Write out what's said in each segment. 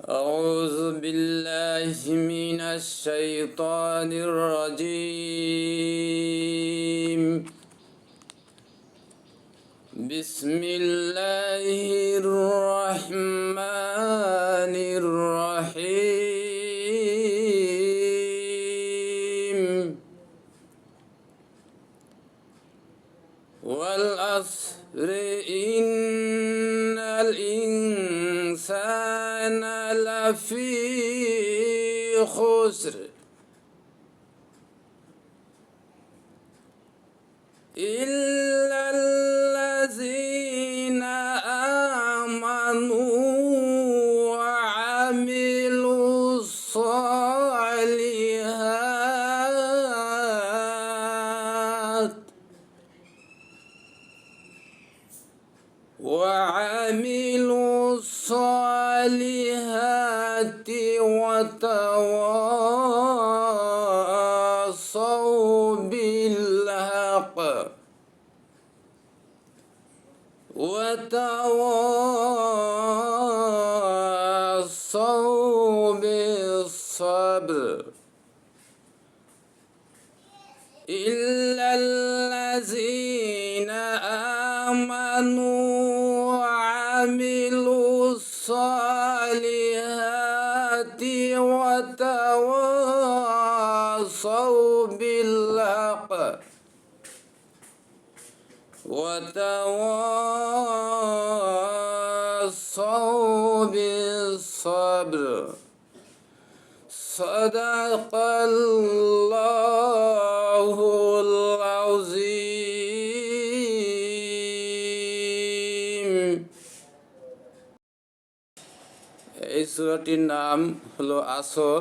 أعوذ بالله من الشيطان الرجيم. بسم الله الرحمن الرحيم. والعصر إن الإنسان لفي خسر إلا الذين آمنوا وعملوا الصالحات وتواصوا بالحق وتواصوا بالصبر إلا الذين آمنوا وعملوا الصالحات وتواصوا بالحق وتواصوا بالصبر. صدق الله العظيم. এই সূরাটির নাম হলো আসর।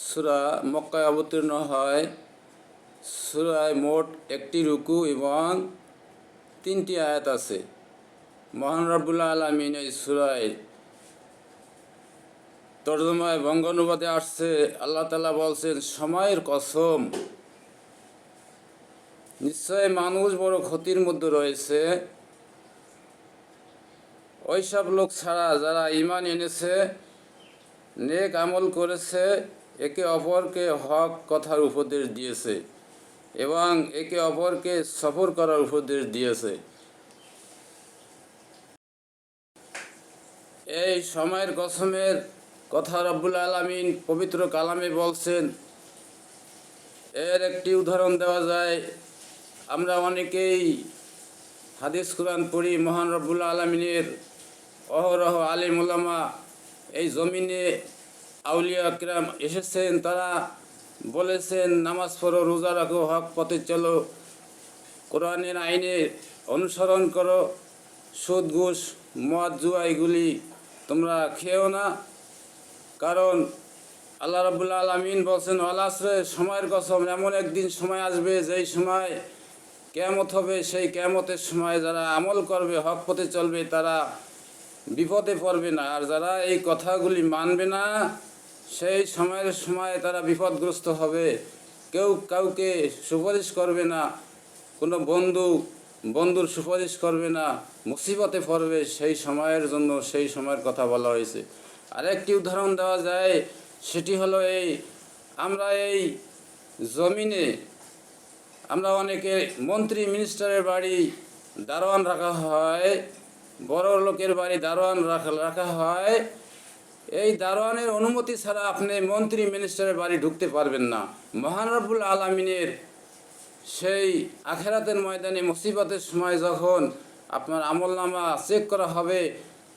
সূরা মক্কায় অবতীর্ণ হয়। সূরায় মোট একটি রুকু এবং 3টি আয়াত আছে। মহান রব্বুল আলামিন এই সূরায় তর্জমায় বঙ্গানুবাদে আসছে, আল্লাহ তাআলা বলছেন, সময়ের কসম, নিশ্চয় মানুষ বড় ক্ষতির মধ্যে রয়েছে ওইসব লোক ছাড়া যারা ঈমান এনেছে, নেক আমল করেছে, একে অপরকে হক কথার উপদেশ দিয়েছে এবং একে অপরকে সফর করার উপদেশ দিয়েছে। এই সময়ের কসমের কথা রব্বুল আলামিন পবিত্র কালামে বলছেন। এর একটি উদাহরণ দেওয়া যায়। আমরা অনেকেই হাদিস কুরআন পড়ি। মহান রব্বুল আলামিনের অহরহ আলিম উলামা এই জমিনে আউলিয়া কিরাম এসেছেন। তারা বলেছেন, নামাজ পড়ো, রোজা রাখো, হক পথে চলো, কোরআনের আইনে অনুসরণ করো, সুদ ঘুষ মদ জুয়া এগুলি তোমরা খেও না। কারণ আল্লাহ রাব্বুল আলামিন বলছেন, ওয়াল আসরে, সময়ের কসম, এমন একদিন সময় আসবে যেই সময় কিয়ামত হবে। সেই কিয়ামতের সময় যারা আমল করবে, হক পথে চলবে, তারা বিপদে পড়বে না। আর যারা এই কথাগুলি মানবে না, সেই সময় তারা বিপদগ্রস্ত হবে। কেউ কাউকে সুপারিশ করবে না, কোনো বন্ধুর সুপারিশ করবে না, মুসিবতে পড়বে। সেই সময়ের জন্য সেই সময়ের কথা বলা হয়েছে। আরেকটি উদাহরণ দেওয়া যায়, সেটি হলো আমরা এই জমিনে আমরা অনেকে মন্ত্রী মিনিস্টারের বাড়ি দারোয়ান রাখা হয়, বড় লোকের বাড়ি দারোয়ান রাখা হয়। এই দারোয়ানের অনুমতি ছাড়া আপনি মন্ত্রী মিনিস্টারের বাড়ি ঢুকতে পারবেন না। মহান রব্বুল আলামিনের সেই আখেরাতের ময়দানে মুসিবতের সময় যখন আপনার আমলনামা চেক করা হবে,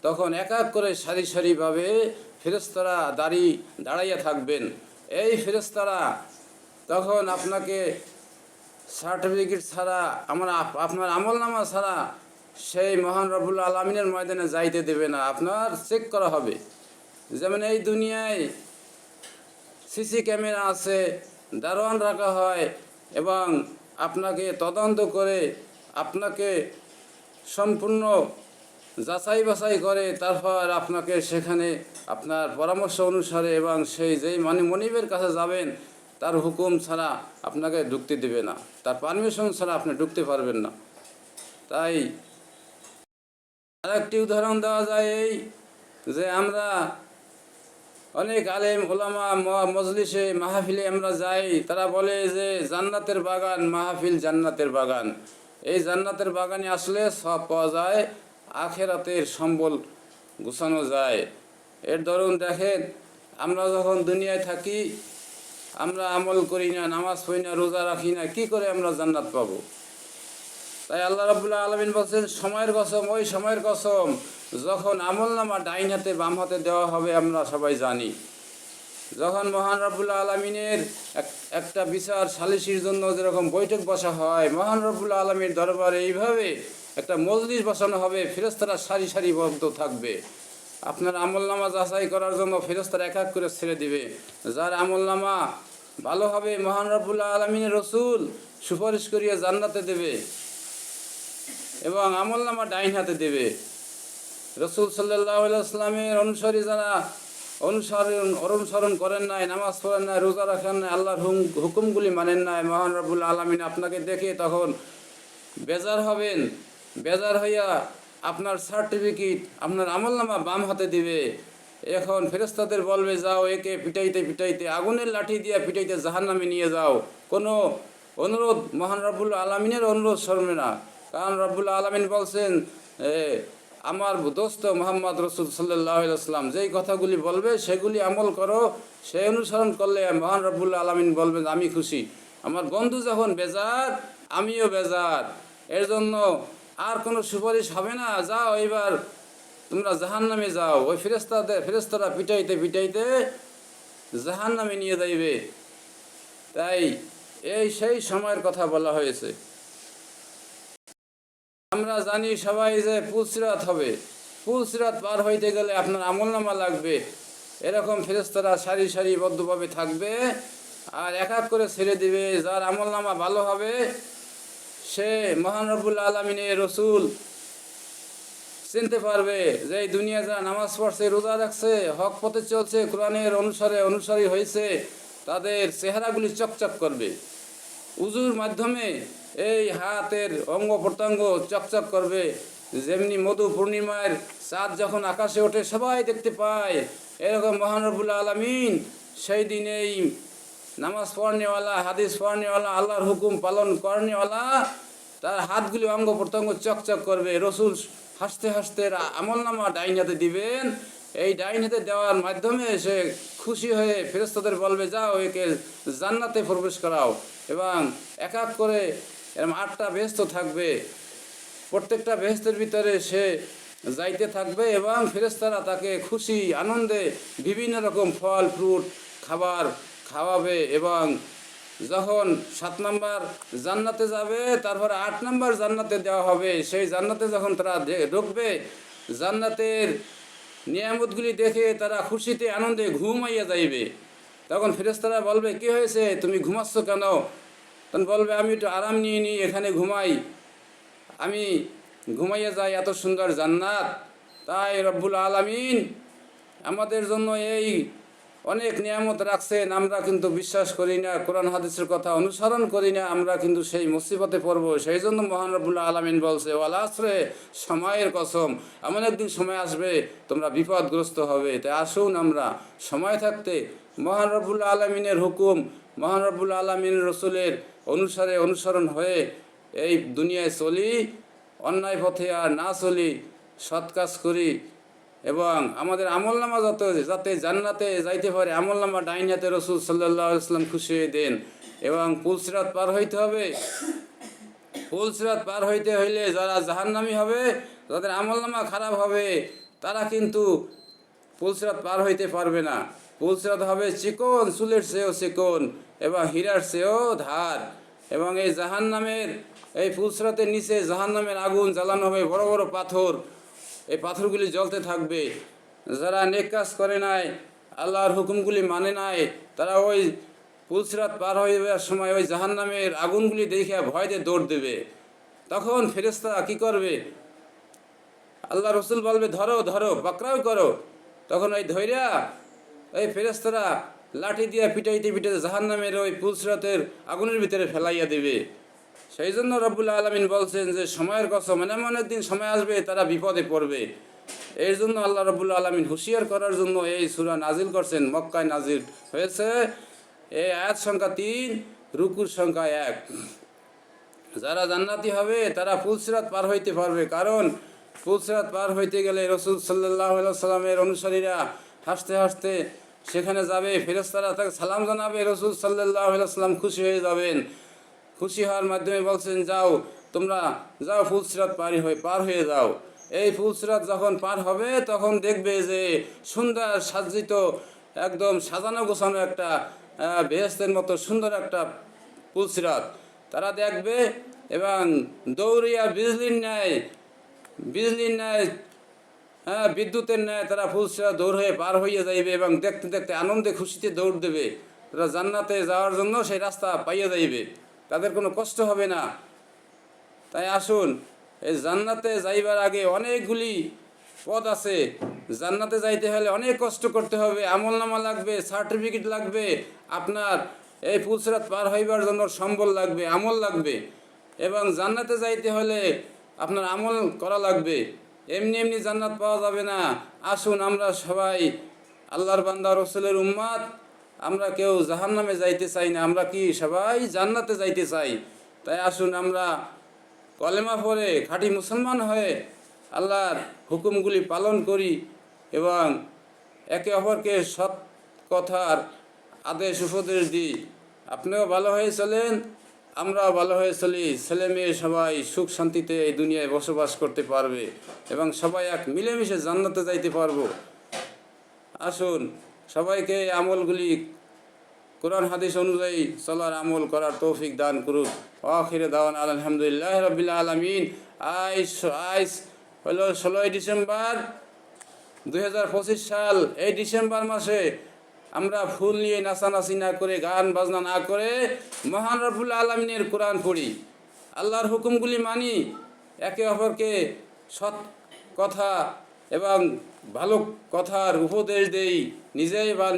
তখন এক এক করে সারি সারিভাবে ফেরেশতারা দাঁড়াইয়া থাকবেন। এই ফেরেশতারা তখন আপনাকে সার্টিফিকেট ছাড়া, আপনার আমলনামা ছাড়া সেই মহান রব্বুল আলামিনের ময়দানে যাইতে দেবে না। আপনার চেক করা হবে। যেমন এই দুনিয়ায় সিসি ক্যামেরা আছে, দারোয়ান রাখা হয় এবং আপনাকে তদন্ত করে আপনাকে সম্পূর্ণ যাচাই বাছাই করে তারপর আপনাকে সেখানে আপনার পরামর্শ অনুসারে এবং সেই যেই মনিবের কাছে যাবেন তার হুকুম ছাড়া আপনাকে ঢুকতে দেবে না, তার পারমিশন ছাড়া আপনি ঢুকতে পারবেন না। তাই আরেকটি উদাহরণ দেওয়া যায় এই যে আমরা অনেক আলেম ওলামা মজলিসে মাহফিলে আমরা যাই, তারা বলে যে জান্নাতের বাগান মাহফিল জান্নাতের বাগান। এই জান্নাতের বাগানে আসলে সব পাওয়া যায়, আখেরাতের সম্বল গুছানো যায়। এর ধরুন দেখেন, আমরা যখন দুনিয়ায় থাকি আমরা আমল করি না, নামাজ পড়ি না, রোজা রাখি না, কি করে আমরা জান্নাত পাবো? তাই আল্লাহ রাব্বুল আলামিন বলছেন সময়ের কসম, ওই সময়ের কসম যখন আমলনামা ডাইন হাতে বাম হাতে দেওয়া হবে। আমরা সবাই জানি যখন মহান রাব্বুল আলামিনের একটা বিচার সালিসির জন্য যেরকম বৈঠক বসা হয়, মহান রাব্বুল আলামিনের দরবারে এইভাবে একটা মজলিস বসানো হবে, ফেরেশতারা সারি সারিবদ্ধ থাকবে। আপনার আমলনামা যাচাই করার জন্য ফেরেশতারা এক এক করে ছেড়ে দিবে। যার আমলনামা ভালো হবে মহান রাব্বুল আলামিনের রসুল সুপারিশ করিয়ে জান্নাতে দেবে এবং আমলনামা ডাইন হাতে দেবে। রসুল সাল্লাল্লাহু আলাইহি সাল্লামের অনুসারী যারা অনুসরণ করেন নাই, নামাজ পড়েন নাই, রোজা রাখেন নাই, আল্লাহর হুকুমগুলি মানেন নাই, মহান রাব্বুল আলামিন আপনাকে দেখে তখন বেজার হবেন। বেজার হইয়া আপনার সার্টিফিকেট, আপনার আমলনামা বাম হাতে দিবে। এখন ফেরেশতাদের বলবে, যাও একে পিটাইতে পিটাইতে, আগুনের লাঠি দিয়ে পিটাইতে জাহান্নামে নিয়ে যাও। কোনো অনুরোধ মহান রাব্বুল আলামিনের অনুরোধ শোনবে না, কারণ রাব্বুল আলামিন বলছেন আমার দোস্ত মোহাম্মদ রসুল সাল্লাল্লাহু আলাইহি ওয়াসাল্লাম যেই কথাগুলি বলবে সেগুলি আমল করো, সেই অনুসরণ করলে মহান রাব্বুল আলামিন বলবেন আমি খুশি। আমার বন্ধু যখন বেজার আমিও বেজার, এর জন্য আর কোনো সুপারিশ হবে না, যাও এইবার তোমরা জাহান্নামে যাও। ওই ফেরেশতারা পিটাইতে পিটাইতে জাহান্নামে নিয়ে যাইবে। তাই এই সেই সময়ের কথা বলা হয়েছে। আমরা জানি সবাই যে পুলসিরাত হবে, পুলসিরাত পার হইতে গেলে আপনার আমলনামা লাগবে। এরকম ফেরেশতারা সারি সারিবদ্ধভাবে থাকবে আর এক এক করে ছেড়ে দিবে। যার আমলনামা ভালো হবে সে মহান রব্বুল আলামিনের রসুল চিনতে পারবে যে এই দুনিয়া যারা নামাজ পড়ছে, রোজা রাখছে, হক পথে চলছে, কোরআনের অনুসারী হয়েছে, তাদের চেহারাগুলি চকচক করবে। উজুর মাধ্যমে এই হাতের অঙ্গ প্রত্যঙ্গ চকচক করবে। যেমনি মধু পূর্ণিমার চাঁদ যখন আকাশে ওঠে সবাই দেখতে পায়, এরকম মহান রব্বুল আলামিন সেই দিন এই নামাজ পড়নেওয়ালা, হাদিস পড়নেওয়ালা, আল্লাহর হুকুম পালন করনেওয়ালা তার হাতগুলি অঙ্গ প্রত্যঙ্গ চকচক করবে। রসুল হাসতে হাসতে আমলনামা ডাইন হাতে দিবেন। এই ডাইন হাতে দেওয়ার মাধ্যমে সে খুশি হয়ে ফেরেশতাদের বলবে, যাও একে জান্নাতে প্রবেশ করাও। এবং এক এক করে এরকম 8টা বেহেশত থাকবে, প্রত্যেকটা বেহেশতের ভিতরে সে যাইতে থাকবে এবং ফেরেশতারা তাকে খুশি আনন্দে বিভিন্ন রকম ফল ফ্রুট খাবার খাওয়াবে। এবং যখন 7 নম্বর জান্নাতে যাবে, তারপরে 8 নম্বর জান্নাতে দেওয়া হবে। সেই জান্নাতে যখন তারা ঢুকবে, জান্নাতের নিয়ামতগুলি দেখে তারা খুশিতে আনন্দে ঘুমাইয়া যাইবে। তখন ফেরেশতারা বলবে, কি হয়েছে, তুমি ঘুমাচ্ছ কেন? তখন বলবে, আমি একটু আরাম নিয়ে নিই, এখানে ঘুমাই, আমি ঘুমাইয়া যাই, এত সুন্দর জান্নাত। তাই রব্বুল আলামিন আমাদের জন্য এই অনেক নিয়ামত রাখছেন, আমরা কিন্তু বিশ্বাস করি না, কোরআন হাদিসের কথা অনুসরণ করি না, আমরা কিন্তু সেই মুসিবতে পড়ব। সেই জন্য মহান রব্বুল আলামিন বলছে, ওয়াল আসরে, সময়ের কসম, এমন একদিন সময় আসবে তোমরা বিপদগ্রস্ত হবে। তাই আসুন আমরা সময় থাকতে মহান রব্বুল আলামিনের হুকুম, মহান রব্বুল আলামিনের রসুলের অনুসরণ হয়ে এই দুনিয়ায় চলি, অন্যায় পথে আর না চলি, সৎ কাজ করি এবং আমাদের আমলনামা যাতে জান্নাতে যাইতে পারে, আমলনামা ডাইন হাতে রসুল সাল্লাল্লাহু আলাইহি ওয়াসাল্লাম খুশি হয়ে দেন। এবং পুলসিরাত পার হইতে হবে। পুলসিরাত পার হইতে হইলে যারা জাহান্নামী হবে, যাদের আমলনামা খারাপ হবে, তারা কিন্তু পুলসিরাত পার হইতে পারবে না। পুলসিরাত হবে চিকন, চুলের চেয়েও চিকন এবং হীরার চেয়েও ধার। এবং এই জাহান্নামের এই পুলসিরাতের নিচে জাহান্নামের আগুন জ্বালানো হবে, বড় বড় পাথর, এই পাথরগুলি জ্বলতে থাকবে। যারা নেক কাজ করে নাই, আল্লাহর হুকুমগুলি মানে নাই, তারা ওই পুলসিরাত পার হয়ে যাওয়ার সময় ওই জাহান্নামের আগুনগুলি দেখে ভয়তে দৌড় দেবে। তখন ফেরেশতারা কী করবে? আল্লাহ রসুল বলবে, ধরো ধরো, পাকড়াও করো। তখন ওই ধৈর্যা এই ফেরেশতারা লাঠি দিয়ে পিটাইতে পিটাইতে জাহান্নামের ওই পুলসিরাতের আগুনের ভিতরে ফেলাইয়া দেবে। সেই জন্য রব্বুল আলামিন বলছেন যে সময়ের কসম, এমন একদিন সময় আসবে তারা বিপদে পড়বে। এর জন্য আল্লাহ রাব্বুল আলামিন হুঁশিয়ার করার জন্য এই সূরা নাজিল করছেন। মক্কায় নাজিল হয়েছে। এই আয়াত সংখ্যা 3, রুকুর সংখ্যা 1। যারা জান্নাতি হবে তারা ফুলসিরাত পার হইতে পারবে, কারণ ফুলসিরাত পার হইতে গেলে রাসূল সাল্লাল্লাহু আলাইহি সাল্লামের অনুসারীরা হাসতে হাসতে সেখানে যাবে, ফেরেশতারা তাকে সালাম জানাবে, রাসূল সাল্লাল্লাহু আলাইহি সাল্লাম খুশি হয়ে যাবেন। খুশি হওয়ার মাধ্যমে বলছেন, যাও তোমরা যাও, ফুলসিরাত পার হয়ে যাও। এই ফুলসিরাত যখন পার হবে তখন দেখবে যে সুন্দর সাজ্জিত, একদম সাজানো গোছানো একটা বেহেশতের মতো সুন্দর একটা ফুলসিরাত তারা দেখবে, এবং দৌড়িয়া বিজলির ন্যায় বিদ্যুতের ন্যায় তারা ফুলসিরাত দৌড় হয়ে পার হইয়া যাইবে, এবং দেখতে দেখতে আনন্দে খুশিতে দৌড় দেবে। তারা জান্নাতে যাওয়ার জন্য সেই রাস্তা পাইয়া যাইবে, তাদের কোনো কষ্ট হবে না। তাই আসুন, এই জান্নাতে যাইবার আগে অনেকগুলি পথ আছে। জান্নাতে যাইতে হলে অনেক কষ্ট করতে হবে, আমলনামা লাগবে, সার্টিফিকেট লাগবে, আপনার এই ফুলসিরাত পার হইবার জন্য সম্বল লাগবে, আমল লাগবে। এবং জান্নাতে যাইতে হলে আপনার আমল করা লাগবে, এমনি এমনি জান্নাত পাওয়া যাবে না। আসুন, আমরা সবাই আল্লাহর বান্দা, রাসূলের উম্মত, আমরা কেউ জাহান্নামে যাইতে চাই না, আমরা কি সবাই জান্নাতে যাইতে চাই। তাই আসুন আমরা কলেমা পড়ে খাঁটি মুসলমান হয়ে আল্লাহর হুকুমগুলি পালন করি, এবং একে অপরকে সৎ কথার আদেশ উপদেশ দিই। আপনিও ভালো হয়ে চলেন, আমরাও ভালো হয়ে চলি, ছেলে মেয়ে সবাই সুখ শান্তিতে এই দুনিয়ায় বসবাস করতে পারবে, এবং সবাই এক মিলেমিশে জান্নাতে যাইতে পারবো। আসুন, সবাইকে এই আমলগুলি কোরআন হাদিস অনুযায়ী চলার আমল করার তৌফিক দান করুক। আখিরে দাওয়ানা আলহামদুলিল্লাহি রাব্বিল আলামিন। আজ হলো 16 ডিসেম্বর 2025 সাল। এই ডিসেম্বর মাসে আমরা ফুল নিয়ে নাচানাচি না করে, গান বাজনা না করে মহান রব্বুল আলামিনের কোরআন পড়ি, আল্লাহর হুকুমগুলি মানি, একে অপরকে সৎ কথা এবং ভালো কথার উপদেশ দেই,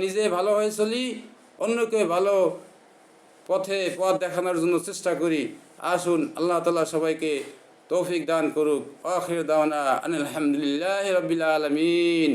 নিজে ভালো হয়ে চলি, অন্যকে ভালো পথ দেখানোর জন্য চেষ্টা করি। আসুন, আল্লাহ তাআলা সবাইকে তৌফিক দান করুক। আখির দাওয়ানা আলহামদুলিল্লাহি রাব্বিল আলামিন।